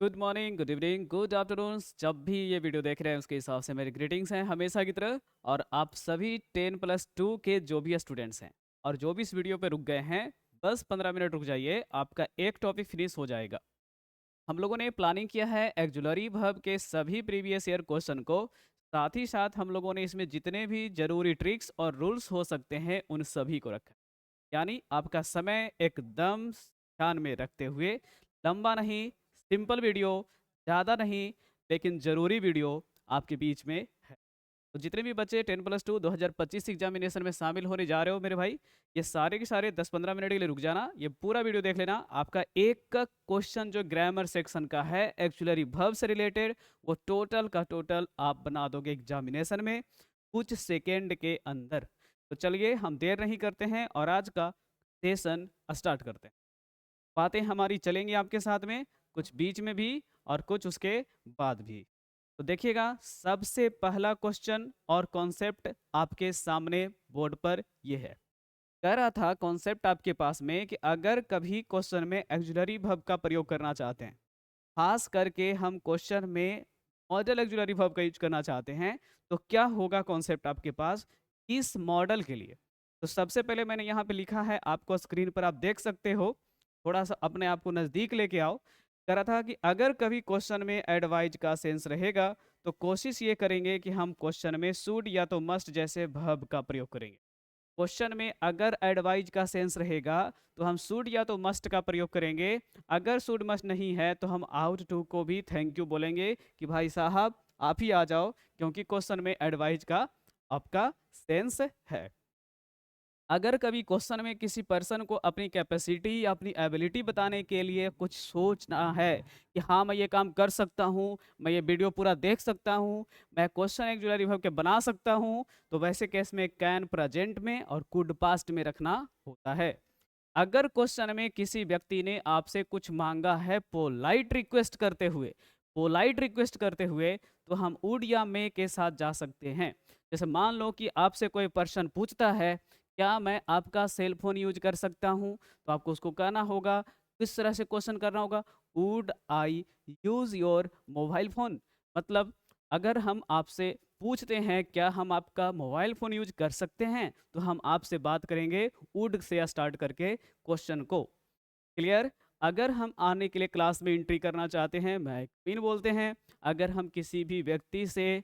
Good morning, good evening, good afternoon. जब भी ये वीडियो देख रहे हैं उसके हिसाब से मेरी ग्रीटिंग्स हैं हमेशा की तरह। और आप सभी 10+2 के जो भी स्टूडेंट्स हैं और जो भी इस वीडियो पे रुक गए हैं, बस 15 मिनट रुक जाइए, आपका एक टॉपिक फिनिश हो जाएगा। हम लोगों ने प्लानिंग किया है एक्जुलरी वर्ब के सभी प्रीवियस ईयर क्वेश्चन को, साथ ही साथ हम लोगों ने इसमें जितने भी जरूरी ट्रिक्स और रूल्स हो सकते हैं उन सभी को रखा है। यानी आपका समय एकदम ध्यान में रखते हुए, लंबा नहीं, सिंपल वीडियो, ज़्यादा नहीं, लेकिन ज़रूरी वीडियो आपके बीच में है। तो जितने भी बच्चे 10+2 2025 एग्जामिनेशन में शामिल होने जा रहे हो मेरे भाई, ये सारे के सारे 10-15 मिनट के लिए रुक जाना, ये पूरा वीडियो देख लेना। आपका एक का क्वेश्चन जो ग्रामर सेक्शन का है एक्चुअली वर्ब से रिलेटेड, वो टोटल का टोटल आप बना दोगे एग्जामिनेशन में कुछ सेकेंड के अंदर। तो चलिए हम देर नहीं करते हैं और आज का सेशन स्टार्ट करते हैं। बातें हमारी चलेंगी आपके साथ में, कुछ बीच में भी और कुछ उसके बाद भी। तो देखिएगा, सबसे पहला क्वेश्चन और कॉन्सेप्ट आपके सामने बोर्ड पर ये है। कह रहा था कॉन्सेप्ट आपके पास में कि अगर कभी क्वेश्चन में ऑक्सिलरी वर्ब का प्रयोग करना चाहते हैं, खास करके हम क्वेश्चन में मॉडल ऑक्सिलरी वर्ब का यूज करना चाहते हैं, तो क्या होगा कॉन्सेप्ट आपके पास इस मॉडल के लिए। तो सबसे पहले मैंने यहाँ पे लिखा है, आपको स्क्रीन पर आप देख सकते हो, थोड़ा सा अपने आप को नज़दीक लेके आओ। कह रहा था कि अगर कभी क्वेश्चन में एडवाइज का सेंस रहेगा, तो कोशिश ये करेंगे कि हम क्वेश्चन में शुड या तो मस्ट जैसे वर्ब का प्रयोग करेंगे। क्वेश्चन में अगर एडवाइज का सेंस रहेगा तो हम शुड या तो मस्ट का प्रयोग करेंगे। अगर शुड मस्ट नहीं है तो हम आउट टू को भी थैंक यू बोलेंगे कि भाई साहब आप ही आ जाओ, क्योंकि क्वेश्चन में एडवाइज का आपका सेंस है। अगर कभी क्वेश्चन में किसी पर्सन को अपनी कैपेसिटी या अपनी एबिलिटी बताने के लिए कुछ सोचना है कि हाँ मैं ये काम कर सकता हूँ, मैं ये वीडियो पूरा देख सकता हूँ, मैं क्वेश्चन एक जुलाई विभव के बना सकता हूँ, तो वैसे केस में कैन प्रेजेंट में और कुड पास्ट में रखना होता है। अगर क्वेश्चन में किसी व्यक्ति ने आपसे कुछ मांगा है पोलाइट रिक्वेस्ट करते हुए, तो हम वुड या मे के साथ जा सकते हैं। जैसे मान लो कि आपसे कोई पर्सन पूछता है, क्या मैं आपका सेल फोन यूज कर सकता हूं, तो आपको उसको कहना होगा, किस तरह से क्वेश्चन करना होगा, would I use your mobile phone. मतलब अगर हम आपसे पूछते हैं क्या हम आपका मोबाइल फ़ोन यूज कर सकते हैं, तो हम आपसे बात करेंगे वुड से स्टार्ट करके क्वेश्चन को। क्लियर। अगर हम आने के लिए क्लास में एंट्री करना चाहते हैं, मैक पिन बोलते हैं। अगर हम किसी भी व्यक्ति से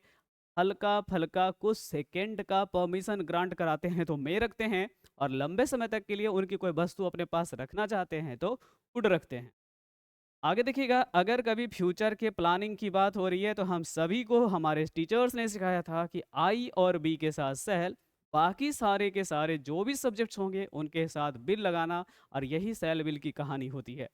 हल्का फल्का कुछ सेकेंड का परमिशन ग्रांट कराते हैं तो मे रखते हैं, और लंबे समय तक के लिए उनकी कोई वस्तु अपने पास रखना चाहते हैं तो वुड रखते हैं। आगे देखिएगा, अगर कभी फ्यूचर के प्लानिंग की बात हो रही है, तो हम सभी को हमारे टीचर्स ने सिखाया था कि आई और बी के साथ सेल, बाकी सारे के सारे जो भी सब्जेक्ट्स होंगे उनके साथ बिल लगाना, और यही सेल बिल की कहानी होती है।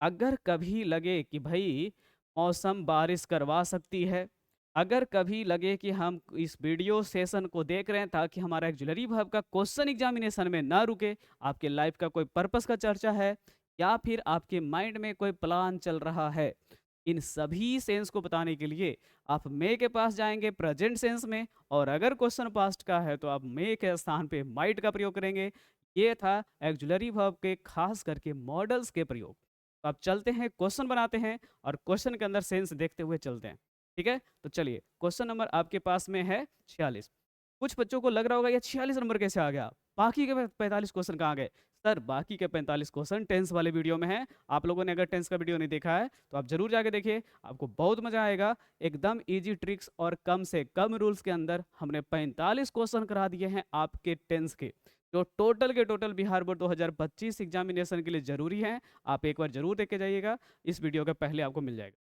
अगर कभी लगे कि भाई मौसम बारिश करवा सकती है, अगर कभी लगे कि हम इस वीडियो सेशन को देख रहे हैं ताकि हमारा एक ज्वेलरी भाव का क्वेश्चन एग्जामिनेशन में ना रुके, आपके लाइफ का कोई पर्पस का चर्चा है, या फिर आपके माइंड में कोई प्लान चल रहा है, इन सभी सेंस को बताने के लिए आप मे के पास जाएंगे प्रेजेंट सेंस में, और अगर क्वेश्चन पास्ट का है तो आप मे के स्थान पे माइट का प्रयोग करेंगे। ये था एक्जुलरी वर्ब के खास करके मॉडल्स के प्रयोग। तो आप चलते हैं, क्वेश्चन बनाते हैं और क्वेश्चन के अंदर सेंस देखते हुए चलते हैं। ठीक है, तो चलिए क्वेश्चन नंबर आपके पास में है 46। कुछ बच्चों को लग रहा होगा ये 46 नंबर कैसे आ गया, बाकी के 45 क्वेश्चन कहाँ गए। सर बाकी के 45 क्वेश्चन टेंस वाले वीडियो में है। आप लोगों ने अगर टेंस का वीडियो नहीं देखा है तो आप जरूर जाके देखिए, आपको बहुत मजा आएगा। एकदम इजी ट्रिक्स और कम से कम रूल्स के अंदर हमने 45 क्वेश्चन करा दिए हैं आपके टेंस के, जो टोटल के टोटल बिहार बोर्ड 2025 एग्जामिनेशन के लिए जरूरी है। आप एक बार जरूर देख के जाइएगा, इस वीडियो के पहले आपको मिल जाएगा।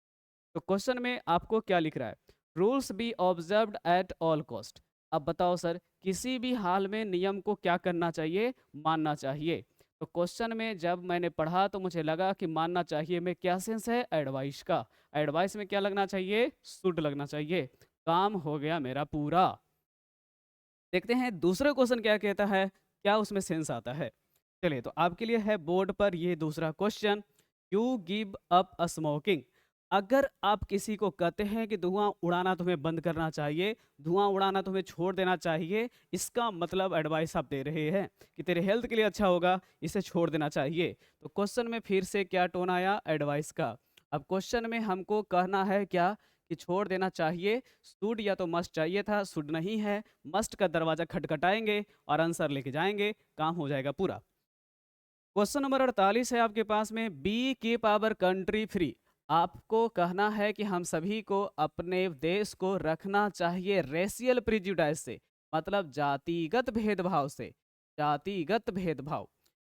तो क्वेश्चन में आपको क्या लिख रहा है, rules B observed at all cost. अब बताओ सर, किसी भी हाल में नियम को क्या करना चाहिए, मानना चाहिए। तो क्वेश्चन में जब मैंने पढ़ा तो मुझे लगा कि मानना चाहिए में क्या सेंस है, एडवाइस का। एडवाइस में क्या लगना चाहिए, शुड लगना चाहिए। काम हो गया मेरा पूरा। देखते हैं दूसरा क्वेश्चन क्या कहता है, क्या उसमें सेंस आता है। चलिए, तो आपके लिए है बोर्ड पर ये दूसरा question, you give up a smoking. अगर आप किसी को कहते हैं कि धुआं उड़ाना तुम्हें बंद करना चाहिए, धुआं उड़ाना तुम्हें छोड़ देना चाहिए, इसका मतलब एडवाइस आप दे रहे हैं कि तेरे हेल्थ के लिए अच्छा होगा, इसे छोड़ देना चाहिए। तो क्वेश्चन में फिर से क्या टोन आया, एडवाइस का। अब क्वेश्चन में हमको कहना है क्या कि छोड़ देना चाहिए, शुड या तो मस्ट चाहिए था, शुड नहीं है, मस्ट का दरवाजा खटखटाएंगे और आंसर लेके जाएंगे, काम हो जाएगा पूरा। क्वेश्चन नंबर 48 है आपके पास में, be keep our country free. आपको कहना है कि हम सभी को अपने देश को रखना चाहिए रेशियल प्रिजुडाइज से, मतलब जातिगत भेदभाव से। जातिगत भेदभाव,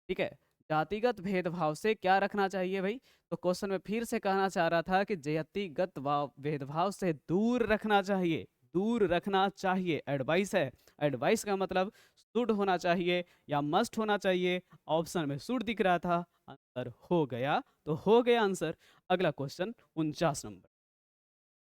ठीक है, जातिगत भेदभाव से क्या रखना चाहिए भाई? तो क्वेश्चन में फिर से कहना चाह रहा था कि जातिगत भेदभाव से दूर रखना चाहिए, दूर रखना चाहिए, एडवाइस है। एडवाइस का मतलब शुड होना चाहिए या मस्ट होना चाहिए। ऑप्शन में शुड दिख रहा था, आंसर हो गया, तो हो गया आंसर। अगला question 49 number,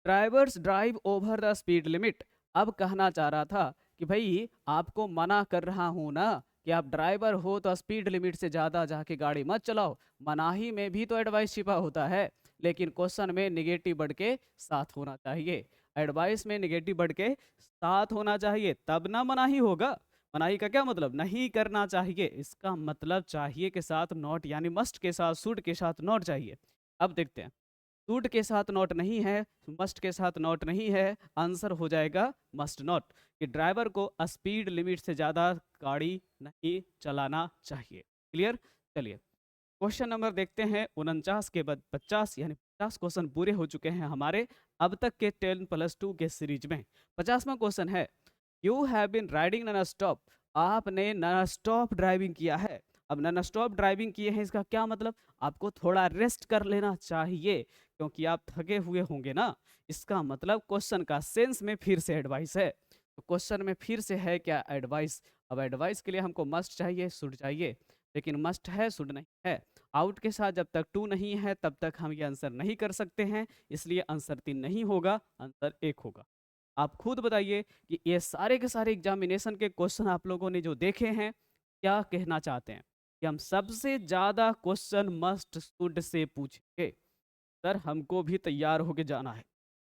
drivers drive over the speed limit. अब कहना चाह रहा था कि भाई आपको मना कर रहा हूं ना कि आप ड्राइवर हो तो स्पीड लिमिट से ज़्यादा जाके गाड़ी मत चलाओ। मनाही में भी तो एडवाइस छिपा होता है, लेकिन क्वेश्चन में निगेटिव बढ़ के साथ होना चाहिए। एडवाइस में निगेटिव बढ़ के साथ होना चाहिए, तब ना मनाही होगा। मनाही का क्या मतलब? नहीं करना चाहिए, इसका मतलब चाहिए के साथ नॉट, यानी मस्ट के साथ शुड के साथ नॉट चाहिए। अब देखते हैं, शुड के साथ नॉट नहीं है, मस्ट के साथ नॉट नहीं है, आंसर हो जाएगा मस्ट नॉट, कि ड्राइवर को स्पीड लिमिट से ज़्यादा गाड़ी नहीं चलाना चाहिए। क्लियर? चलिए क्वेश्चन नंबर देखते हैं 49 के बाद 50, यानी 50 क्वेश्चन पूरे हो चुके हैं हमारे अब तक के 10+2 के सीरीज में। 50वां क्वेश्चन है, you have been riding non stop. आपने नॉन स्टॉप ड्राइविंग किया है। अब नॉन स्टॉप ड्राइविंग किए हैं, इसका क्या मतलब? आपको थोड़ा रेस्ट कर लेना चाहिए, क्योंकि आप थके हुए होंगे ना। इसका मतलब क्वेश्चन का सेंस में फिर से एडवाइस है। तो क्वेश्चन में फिर से है क्या? एडवाइस। अब एडवाइस के लिए हमको मस्ट चाहिए, शुड चाहिए, लेकिन मस्ट है, शुड नहीं है। आउट के साथ जब तक टू नहीं है तब तक हम ये आंसर नहीं कर सकते हैं, इसलिए आंसर 3 नहीं होगा, आंसर 1 होगा। आप खुद बताइए कि ये सारे के सारे एग्जामिनेशन के क्वेश्चन आप लोगों ने जो देखे हैं, क्या कहना चाहते हैं कि हम सबसे ज्यादा क्वेश्चन मस्ट शुड से पूछेंगे? सर हमको भी तैयार होके जाना है,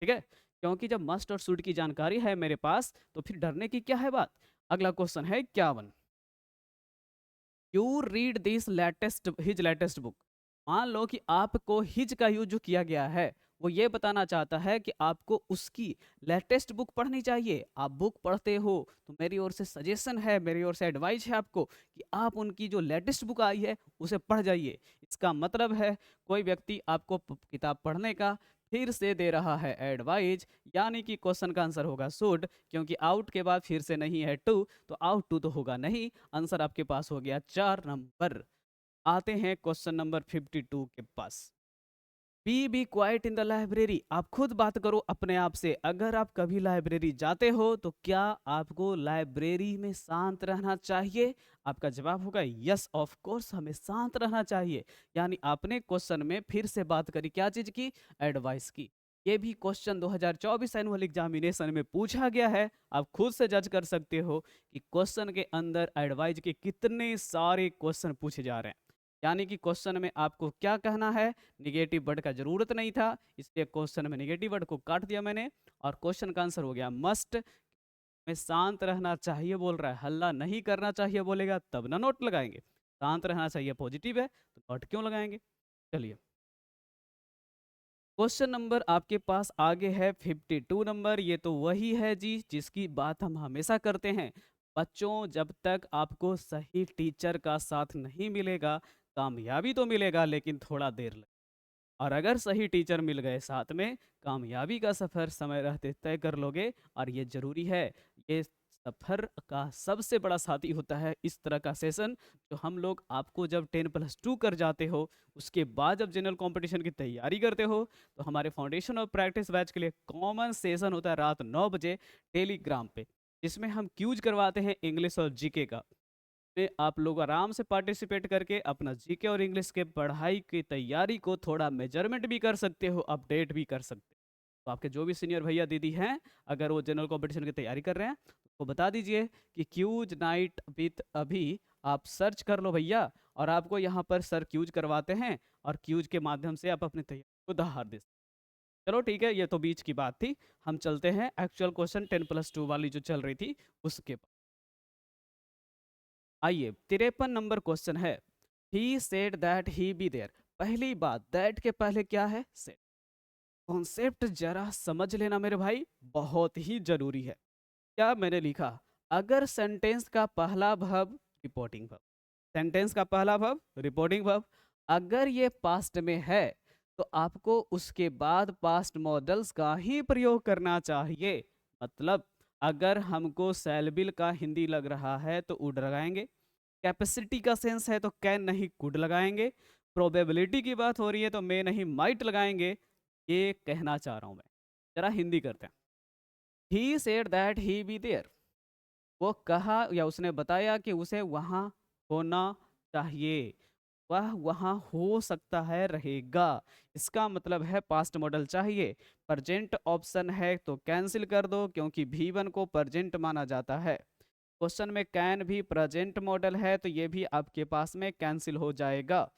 ठीक है, क्योंकि जब मस्ट और शुड की जानकारी है मेरे पास तो फिर डरने की क्या है बात। अगला क्वेश्चन है 51, you read this latest his latest book. मान लो कि आपको हिज का यूज जो किया गया है वो ये बताना चाहता है कि आपको उसकी लेटेस्ट बुक पढ़नी चाहिए। आप बुक पढ़ते हो तो मेरी ओर से सजेशन है, मेरी ओर से एडवाइस है आपको कि आप उनकी जो लेटेस्ट बुक आई है उसे पढ़ जाइए। इसका मतलब है कोई व्यक्ति आपको किताब पढ़ने का फिर से दे रहा है एडवाइस, यानी कि क्वेश्चन का आंसर होगा शुड, क्योंकि आउट के बाद फिर से नहीं है टू, तो आउट टू तो होगा नहीं। आंसर आपके पास हो गया 4 नंबर। आते हैं क्वेश्चन नंबर 52 के पास, be quiet in the library. आप खुद बात करो अपने आप से, अगर आप कभी लाइब्रेरी जाते हो तो क्या आपको लाइब्रेरी में शांत रहना चाहिए? आपका जवाब होगा यस ऑफ कोर्स, हमें शांत रहना चाहिए। यानी आपने क्वेश्चन में फिर से बात करी क्या चीज की? एडवाइस की। ये भी क्वेश्चन 2024 एनुअल एग्जामिनेशन में पूछा गया है। आप खुद से जज कर सकते हो कि क्वेश्चन के अंदर एडवाइस के कितने सारे क्वेश्चन पूछे जा रहे हैं। यानी कि क्वेश्चन में आपको क्या कहना है? निगेटिव वर्ड का जरूरत नहीं था, इसलिए क्वेश्चन में निगेटिव वर्ड को काट दिया मैंने, और क्वेश्चन का आंसर हो गया मस्ट। में शांत रहना चाहिए बोल रहा है, हल्ला नहीं करना चाहिए बोलेगा तब ना नोट लगाएंगे। शांत रहना चाहिए पॉजिटिव है तो नोट क्यों लगाएंगे? चलिए क्वेश्चन नंबर आपके पास आगे है 52 नंबर। ये तो वही है जी जिसकी बात हम हमेशा करते हैं। बच्चों जब तक आपको सही टीचर का साथ नहीं मिलेगा, कामयाबी तो मिलेगा लेकिन थोड़ा देर लगे, और अगर सही टीचर मिल गए साथ में, कामयाबी का सफ़र समय रहते तय कर लोगे। और ये ज़रूरी है, ये सफ़र का सबसे बड़ा साथी होता है इस तरह का सेशन, जो हम लोग आपको जब 10+2 कर जाते हो, उसके बाद जब जनरल कंपटीशन की तैयारी करते हो, तो हमारे फाउंडेशन और प्रैक्टिस बैच के लिए कॉमन सेशन होता है रात 9 बजे टेलीग्राम पे, जिसमें हम क्यूज करवाते हैं इंग्लिश और जीके का। में आप लोग आराम से पार्टिसिपेट करके अपना जीके और इंग्लिश के पढ़ाई की तैयारी को थोड़ा मेजरमेंट भी कर सकते हो, अपडेट भी कर सकते हो। तो आपके जो भी सीनियर भैया दीदी हैं, अगर वो जनरल कंपटीशन की तैयारी कर रहे हैं तो बता दीजिए कि क्यूज नाइट विथ अभी आप सर्च कर लो भैया, और आपको यहाँ पर सर क्यूज करवाते हैं, और क्यूज के माध्यम से आप अपनी तैयारी को दहाड़ दे सकते हैं। चलो ठीक है, ये तो बीच की बात थी। हम चलते हैं एक्चुअल क्वेश्चन 10+2 वाली जो चल रही थी उसके बाद। आइए 53 नंबर क्वेश्चन है, he said that he be there. पहली बात दैट के पहले क्या है, सेट। कॉन्सेप्ट जरा समझ लेना मेरे भाई, बहुत ही जरूरी है। क्या मैंने लिखा, अगर सेंटेंस का पहला वर्ब रिपोर्टिंग वर्ब, सेंटेंस का पहला वर्ब रिपोर्टिंग वर्ब, अगर ये पास्ट में है तो आपको उसके बाद पास्ट मॉडल्स का ही प्रयोग करना चाहिए। मतलब अगर हमको सैलबिल का हिंदी लग रहा है तो वुड लगाएंगे, कैपेसिटी का सेंस है तो कैन नहीं कुड लगाएंगे, प्रोबेबिलिटी की बात हो रही है तो मे नहीं माइट लगाएंगे। ये कहना चाह रहा हूं मैं, जरा हिंदी करते हैं। He said that he be there, वो कहा या उसने बताया कि उसे वहां होना चाहिए, वह वहां हो सकता है, रहेगा। इसका मतलब है पास्ट मॉडल चाहिए। प्रेजेंट ऑप्शन है तो कैंसिल कर दो, क्योंकि V1 को प्रेजेंट माना जाता है। क्वेश्चन में कैन भी प्रेजेंट मॉडल है तो ये भी आपके पास में कैंसिल हो जाएगा।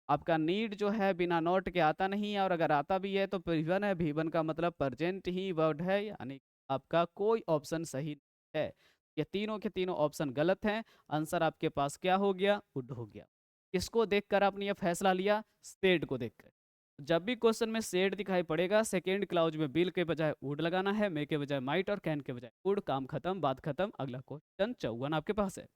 आपका नीड जो है बिना नोट के आता नहीं है, और अगर आता भी है तो V1 है, V1 का मतलब प्रेजेंट ही वर्ड है, यानी आपका कोई ऑप्शन सही नहीं है। ये तीनों के तीनों ऑप्शन गलत हैं। आंसर आपके पास क्या हो गया, वुड हो गया। किसको देखकर आपने ये फैसला लिया, सेड को देखकर। जब भी क्वेश्चन में सेड दिखाई पड़ेगा, सेकेंड क्लाउज में बिल के बजाय वुड लगाना है, मे के बजाय माइट और कैन के बजाय वुड। काम खत्म, बात खत्म। अगला क्वेश्चन 54 आपके पास है।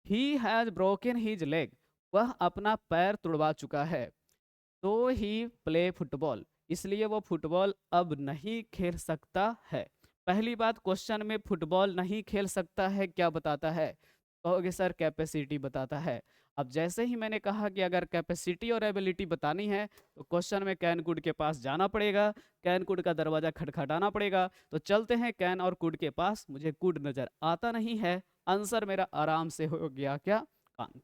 He has broken his leg, वह अपना पैर तुड़वा चुका है। तो ही प्ले फुटबॉल, इसलिए वो फुटबॉल अब नहीं खेल सकता है। पहली बात, क्वेश्चन में फुटबॉल नहीं खेल सकता है क्या बताता है, कहोगे सर कैपेसिटी बताता है। अब जैसे ही मैंने कहा कि अगर कैपेसिटी और एबिलिटी बतानी है तो क्वेश्चन में कैन कुड के पास जाना पड़ेगा, कैन कुड का दरवाजा खटखटाना पड़ेगा। तो चलते हैं कैन और कुड के पास। मुझे कुड नजर आता नहीं है, आंसर मेरा आराम से हो गया क्या, कान।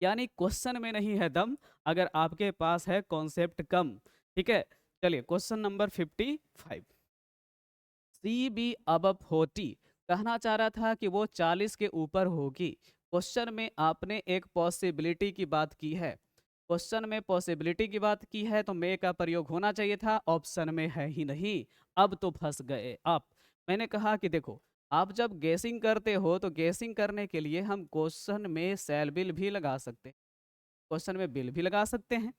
यानी क्वेश्चन में नहीं है दम, अगर आपके पास है कॉन्सेप्ट कम। ठीक है, चलिए क्वेश्चन नंबर 55। सी बी अब 40, कहना चाह रहा था कि वो 40 के ऊपर होगी। क्वेश्चन में आपने एक पॉसिबिलिटी की बात की है, क्वेश्चन में पॉसिबिलिटी की बात की है तो मे का प्रयोग होना चाहिए था, ऑप्शन में है ही नहीं। अब तो फंस गए आप। मैंने कहा कि देखो, आप जब गेसिंग करते हो तो गेसिंग करने के लिए हम क्वेश्चन में सेल बिल भी लगा सकते हैं, क्वेश्चन में बिल भी लगा सकते हैं।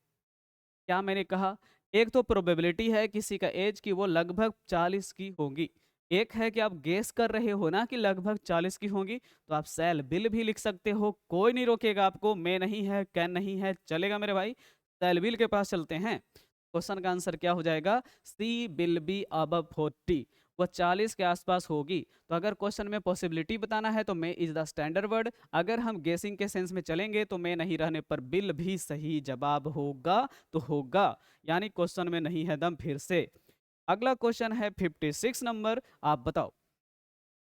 क्या मैंने कहा, एक तो प्रोबेबिलिटी है किसी का एज की वो लगभग 40 की होगी, एक है कि आप गेस कर रहे हो ना कि लगभग 40 की होंगी, तो आप सेल बिल भी लिख सकते हो, कोई नहीं रोकेगा आपको। मैं नहीं है, कैन नहीं है, चलेगा मेरे भाई। सेल बिल के पास चलते हैं। क्वेश्चन का आंसर क्या हो जाएगा, सी बिल बी अब 40, वो 40 के आसपास होगी। तो अगर क्वेश्चन में पॉसिबिलिटी बताना है तो मे इज द स्टैंडर्ड वर्ड। अगर हम गेसिंग के सेंस में चलेंगे तो मे नहीं रहने पर बिल भी सही जवाब होगा, तो होगा, यानी क्वेश्चन में नहीं है दम। फिर से अगला क्वेश्चन है 56 नंबर, आप बताओ।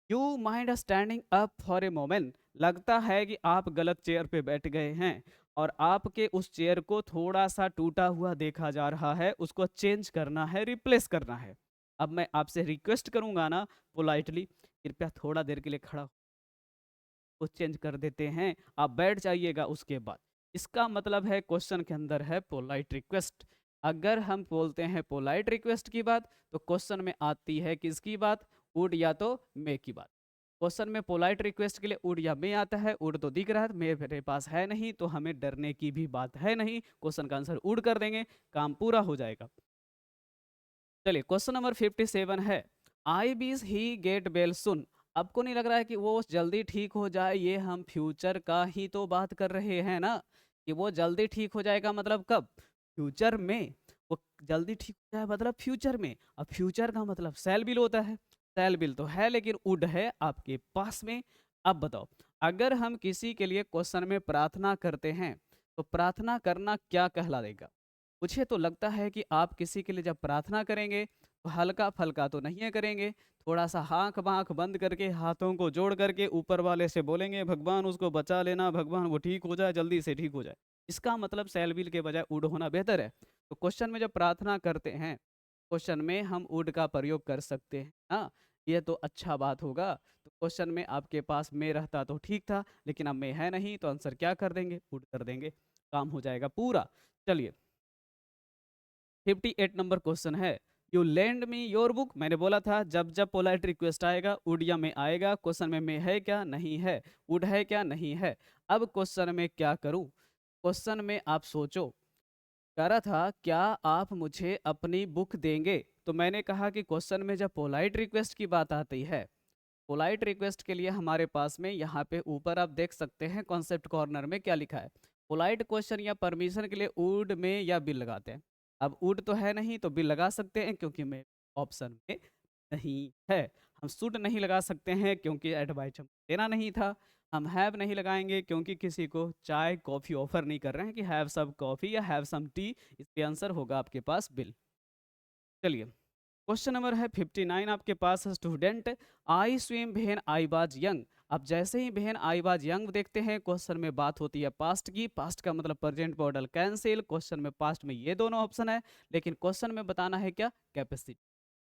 You mind standing up for a moment, लगता है कि आप गलत चेयर पे बैठ गए हैं और आपके उस चेयर को थोड़ा सा टूटा हुआ देखा जा रहा है, उसको चेंज करना है, रिप्लेस करना है। अब मैं आपसे रिक्वेस्ट करूंगा ना, पोलाइटली, कृपया थोड़ा देर के लिए खड़ा हो, को चेंज कर देते हैं, आप बैठ जाइएगा उसके बाद। इसका मतलब है क्वेश्चन के अंदर है पोलाइट रिक्वेस्ट। अगर हम बोलते हैं पोलाइट रिक्वेस्ट की बात तो क्वेश्चन में आती है किसकी बात, वुड या तो मे की बात। क्वेश्चन में पोलाइट रिक्वेस्ट के लिए वुड या मे आता है, वुड तो दिख रहा है, मेरे पास है नहीं, तो हमें डरने की भी बात है नहीं। क्वेश्चन का आंसर वुड कर देंगे, काम पूरा हो जाएगा। चलिए क्वेश्चन नंबर 57 है, आई बीज ही गेट बेल सुन। आपको नहीं लग रहा है कि वो जल्दी ठीक हो जाए, ये हम फ्यूचर का ही तो बात कर रहे हैं ना, कि वो जल्दी ठीक हो जाएगा मतलब कब, फ्यूचर में। वो जल्दी ठीक हो जाए मतलब फ्यूचर में। अब फ्यूचर का मतलब सेल बिल होता है, सेल बिल तो है लेकिन वुड है आपके पास में। अब बताओ, अगर हम किसी के लिए क्वेश्चन में प्रार्थना करते हैं तो प्रार्थना करना क्या कहला देगा। मुझे तो लगता है कि आप किसी के लिए जब प्रार्थना करेंगे तो हल्का फल्का तो नहीं है करेंगे, थोड़ा सा आंख बांख बंद करके हाथों को जोड़ करके ऊपर वाले से बोलेंगे भगवान उसको बचा लेना, भगवान वो ठीक हो जाए, जल्दी से ठीक हो जाए। इसका मतलब सेलविल के बजाय उड होना बेहतर है। तो क्वेश्चन में जब प्रार्थना करते हैं, क्वेश्चन में हम उड का प्रयोग कर सकते हैं। हाँ, ये तो अच्छा बात होगा। तो क्वेश्चन में आपके पास में रहता तो ठीक था, लेकिन अब में है नहीं, तो आंसर क्या कर देंगे, उड कर देंगे, काम हो जाएगा पूरा। चलिए 58 नंबर क्वेश्चन है, you lend me your book. मैंने बोला था जब जब पोलाइट रिक्वेस्ट आएगा वुड या में आएगा। क्वेश्चन में है क्या, नहीं है, वुड है क्या, नहीं है। अब क्वेश्चन में क्या करूं, क्वेश्चन में आप सोचो, कह रहा था क्या आप मुझे अपनी बुक देंगे? तो मैंने कहा कि क्वेश्चन में जब पोलाइट रिक्वेस्ट की बात आती है, पोलाइट रिक्वेस्ट के लिए हमारे पास में यहाँ पे ऊपर आप देख सकते हैं कॉन्सेप्ट कॉर्नर में क्या लिखा है। पोलाइट क्वेश्चन या परमिशन के लिए वुड में या बिल लगाते हैं। अब वुड तो है नहीं तो बिल लगा सकते हैं क्योंकि मैं ऑप्शन में नहीं है। हम शुड नहीं लगा सकते हैं क्योंकि एडवाइस हम देना नहीं था। हम हैव नहीं लगाएंगे क्योंकि किसी को चाय कॉफ़ी ऑफर नहीं कर रहे हैं कि हैव सम कॉफ़ी या हैव सम टी। इसके आंसर होगा आपके पास बिल। चलिए, क्वेश्चन नंबर है 59 आपके पास है। Student, I swim when I was young. अब जैसे he when I was young देखते हैं, क्वेश्चन में बात होती है पास्ट की। पास्ट का मतलब प्रेजेंट मॉडल कैंसिल। क्वेश्चन में पास्ट में ये दोनों ऑप्शन है, लेकिन क्वेश्चन में बताना है क्या? कैपेसिटी।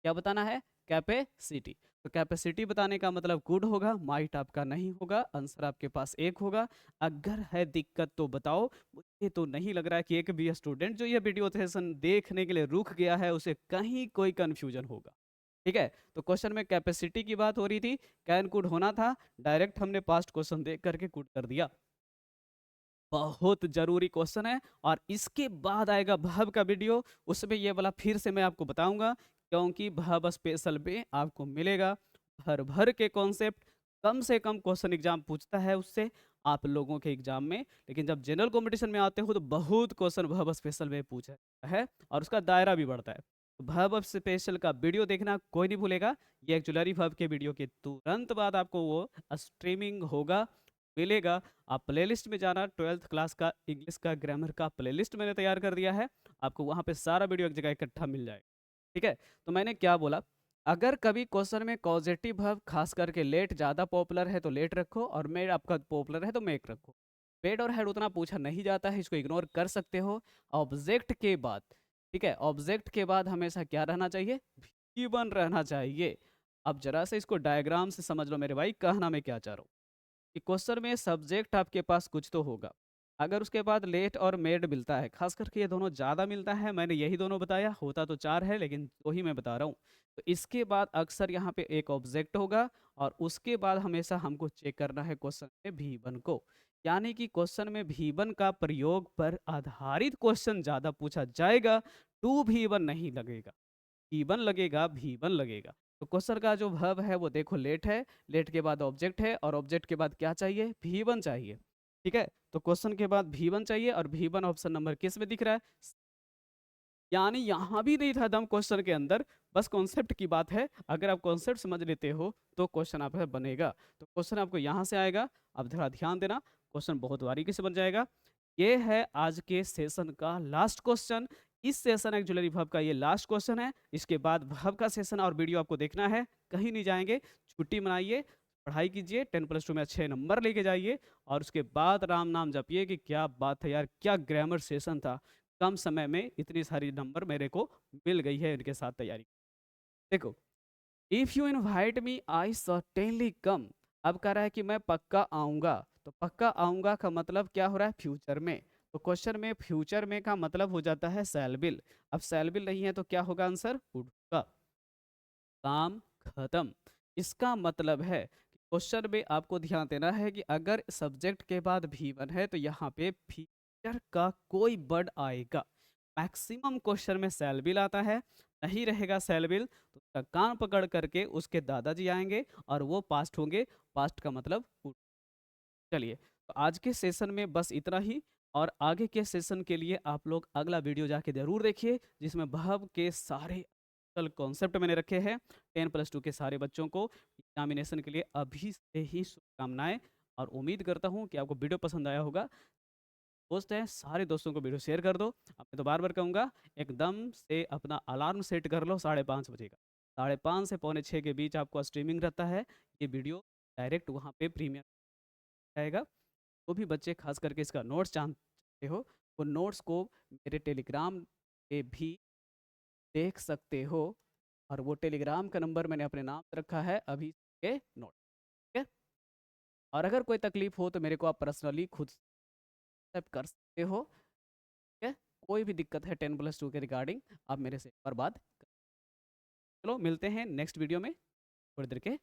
क्या बताना है? कैपेसिटी। तो कैपेसिटी बताने का मतलब गुड होगा, माइट आपका नहीं होगा। आंसर आपके पास एक होगा। अगर है दिक्कत तो बताओ। मुझे तो नहीं लग रहा है कि एक भी स्टूडेंट जो ये वीडियो सेशन देखने के लिए रुक गया है उसे कहीं कोई कंफ्यूजन होगा। ठीक है, तो क्वेश्चन में कैपेसिटी की बात हो रही थी, कैन कुड होना था, डायरेक्ट हमने पास्ट क्वेश्चन देख करके कुड कर दिया। बहुत जरूरी क्वेश्चन है, और इसके बाद आएगा वर्ब का वीडियो, उसमें ये वाला फिर से मैं आपको बताऊंगा, क्योंकि वर्ब स्पेशल में आपको मिलेगा भर भर के कॉन्सेप्ट। कम से कम क्वेश्चन एग्जाम पूछता है उससे आप लोगों के एग्जाम में, लेकिन जब जनरल कंपटीशन में आते हो तो बहुत क्वेश्चन वर्ब स्पेशल में पूछा है और उसका दायरा भी बढ़ता है। तो वर्ब स्पेशल का वीडियो देखना कोई नहीं भूलेगा। ये एक्चुअली वर्ब के वीडियो के तुरंत बाद आपको वो स्ट्रीमिंग होगा, मिलेगा। आप प्लेलिस्ट में जाना, 12th क्लास का इंग्लिश का ग्रामर का प्लेलिस्ट मैंने तैयार कर दिया है, आपको वहां पे सारा वीडियो एक जगह इकट्ठा मिल जाएगा। ठीक है, तो मैंने क्या बोला, अगर कभी क्वेश्चन में कॉजेटिव वर्ब खास करके लेट ज़्यादा पॉपुलर है तो लेट रखो, और मेड आपका पॉपुलर है तो मेक रखो। पेड और हेड उतना पूछा नहीं जाता है, इसको इग्नोर कर सकते हो। ऑब्जेक्ट के बाद, ठीक है, ऑब्जेक्ट के बाद हमेशा क्या रहना चाहिए? भी वन रहना चाहिए। अब जरा से इसको डायग्राम से समझ लो मेरे भाई, कहना मैं क्या चाह रहा हूँ कि क्वेश्चन में सब्जेक्ट आपके पास कुछ तो होगा। अगर उसके बाद लेट और मेड मिलता है, खास करके ये दोनों ज़्यादा मिलता है, मैंने यही दोनों बताया, होता तो चार है लेकिन दो ही मैं बता रहा हूँ। तो इसके बाद अक्सर यहाँ पे एक ऑब्जेक्ट होगा, और उसके बाद हमेशा हमको चेक करना है क्वेश्चन में भी वन को। यानी कि क्वेश्चन में भी वन का प्रयोग पर आधारित क्वेश्चन ज़्यादा पूछा जाएगा। टू भी वन नहीं लगेगा, भी वन लगेगा, भी वन लगेगा। तो क्वेश्चन का जो वर्ब है वो देखो लेट है, लेट के बाद ऑब्जेक्ट है, और ऑब्जेक्ट के बाद क्या चाहिए? भी वन चाहिए। ठीक है, तो क्वेश्चन के बाद भी वन चाहिए, और भी वन ऑप्शन नंबर किस में दिख रहा है? यानी यहाँ भी नहीं था दम क्वेश्चन के अंदर, बस कॉन्सेप्ट की बात है। अगर आप कॉन्सेप्ट समझ लेते हो तो क्वेश्चन आपका बनेगा। तो क्वेश्चन आपको यहाँ से आएगा, आप थोड़ा ध्यान देना, क्वेश्चन बहुत बारीकी से बन जाएगा। ये है आज के सेशन का लास्ट क्वेश्चन। इस सेशन एक्चुअली वर्ब का ये लास्ट क्वेश्चन है। इसके बाद वर्ब का सेशन और वीडियो आपको देखना है, कहीं नहीं जाएंगे। छुट्टी मनाइए, पढ़ाई कीजिए, 10+2 में अच्छे नंबर लेके जाइए, और उसके बाद राम नाम जपिए कि क्या बात है यार, क्या ग्रामर सेशन था, कम समय में इतनी सारी नंबर मेरे को मिल गई है इनके साथ तैयारी। देखो, if you invite me I certainly come. अब कह रहा है कि मैं पक्का आऊंगा, तो पक्का आऊंगा का मतलब क्या हो रहा है? फ्यूचर में। तो क्वेश्चन में फ्यूचर में का मतलब हो जाता है सैलबिल। अब सैलबिल नहीं है तो क्या होगा? आंसर वुड का। काम खत्म। इसका मतलब है कि क्वेश्चन में आपको ध्यान देना है कि अगर सब्जेक्ट के बाद भी वन है तो यहाँ पे फ्यूचर का कोई वर्ड आएगा। मैक्सिमम क्वेश्चन में सेल आता है, नहीं रहेगा सेल तो उसका कान पकड़ करके उसके दादाजी आएंगे और वो पास्ट होंगे। पास्ट का मतलब would। चलिए, तो आज के सेशन में बस इतना ही, और आगे के सेशन के लिए आप लोग अगला वीडियो जाके जरूर देखिए, जिसमें वर्ब के सारे कॉन्सेप्ट मैंने रखे हैं। 10+2 के सारे बच्चों को एग्जामिनेशन के लिए अभी से ही शुभकामनाएं, और उम्मीद करता हूं कि आपको वीडियो पसंद आया होगा। दोस्त हैं, सारे दोस्तों को वीडियो शेयर कर दो। अब मैं तो बार बार कहूँगा, एकदम से अपना अलार्म सेट कर लो 5:30 बजे का। 5:30 से 5:45 के बीच आपको स्ट्रीमिंग रहता है ये वीडियो, डायरेक्ट वहाँ पे प्रीमियर आएगा। वो भी बच्चे खास करके इसका नोट्स चाहते हो, वो नोट्स को मेरे टेलीग्राम पे भी देख सकते हो, और वो टेलीग्राम का नंबर मैंने अपने नाम से रखा है, अभी के नोट। ठीक है, और अगर कोई तकलीफ हो तो मेरे को आप पर्सनली खुद एक्सेप्ट कर सकते हो। ठीक है, कोई भी दिक्कत है 10+2 के रिगार्डिंग, आप मेरे से एक बार बात। चलो मिलते हैं नेक्स्ट वीडियो में थोड़ी देर के